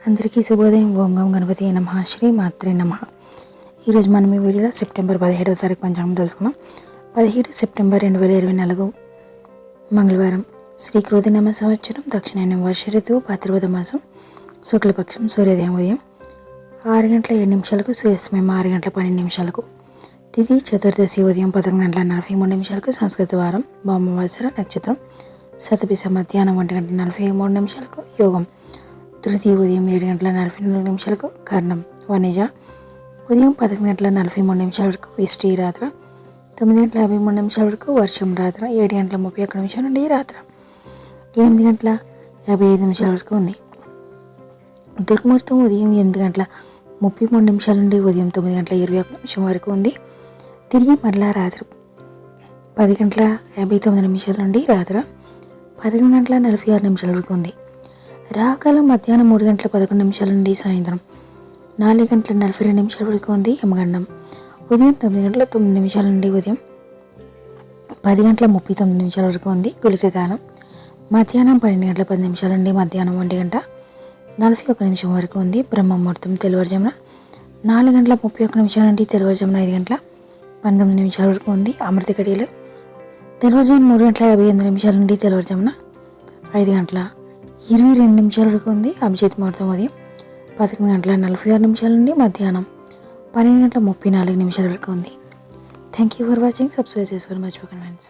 అందరికీ శుభోదయం. ఓం గం గణపతి నమః. శ్రీ మాత్రే నమః. ఈరోజు మనం ఈ వీడియోలో సెప్టెంబర్ 17వ తారీఖు పంచాంగం తెలుసుకుందాం. 17 సెప్టెంబర్ 2024 మంగళవారం. శ్రీ క్రోధినామ సంవత్సరం, దక్షిణాయనం వర్ష ఋతువు, భాద్రపద మాసం, శుక్లపక్షం. సూర్యోదయం ఉదయం 6 గంటల 7 నిమిషాలకు, సూర్యాస్తమయం 6 గంటల 12 నిమిషాలకు. తిథి చతుర్దశి ఉదయం 11 గంటల 43 నిమిషాలకు. సంస్కృత వారం వామవాసర. నక్షత్రం శతభిష. మధ్యాహ్నం 1 గంట 43 నిమిషాలకు. యోగం తృతీయ ఉదయం 7 గంటల 44 నిమిషాలకు. కర్ణం వనిజ. ఉదయం 11 గంటల 43 నిమిషాల వరకు. విష్టి. రాత్ర 9 గంటల 53 నిమిషాల వరకు. వర్షం. రాత్ర 7 గంటల 31 నిమిషాల నుండి రాత్ర 8 గంటల 55 నిమిషాల వరకు ఉంది. దుర్ముహూర్తం ఉదయం 8 గంటల 33 నిమిషాల నుండి ఉదయం 9 గంటల 21 నిమిషం వరకు ఉంది. తిరిగి మరలా రాత్రి 10 గంటల 59 నిమిషాల నుండి రాత్రి 11 గంటల 46 నిమిషాల వరకు ఉంది. రాకాలం మధ్యాహ్నం 3 గంటల 11 నిమిషాల నుండి సాయంత్రం 4 గంటల 42 నిమిషాల వరకు ఉంది. యమగండం ఉదయం 9 గంటల 9 నిమిషాల నుండి ఉదయం 10 గంటల 39 నిమిషాల వరకు ఉంది. గుళిక కాలం మధ్యాహ్నం 12 గంటల 10 నిమిషాల నుండి మధ్యాహ్నం 1 గంట 41 నిమిషం వరకు ఉంది. బ్రహ్మముహూర్తం తెల్లవారుజామున 4 గంటల 31 నిమిషాల నుండి తెల్లవారుజామున 5 గంటల 19 నిమిషాల వరకు ఉంది. అమృత గడియలు తెల్లవారుజామున 3 గంటల 58 నిమిషాల నుండి తెల్లవారుజామున 5 గంటల 22 నిమిషాల వరకు ఉంది. అభిజిత్ ముహూర్తం ఉదయం 11 గంటల 46 నిమిషాల నుండి మధ్యాహ్నం 12 గంటల 34 నిమిషాల వరకు ఉంది. Thank you for watching. Subscribe చేసుకోవడం మర్చిపోకండి ఫ్రెండ్స్.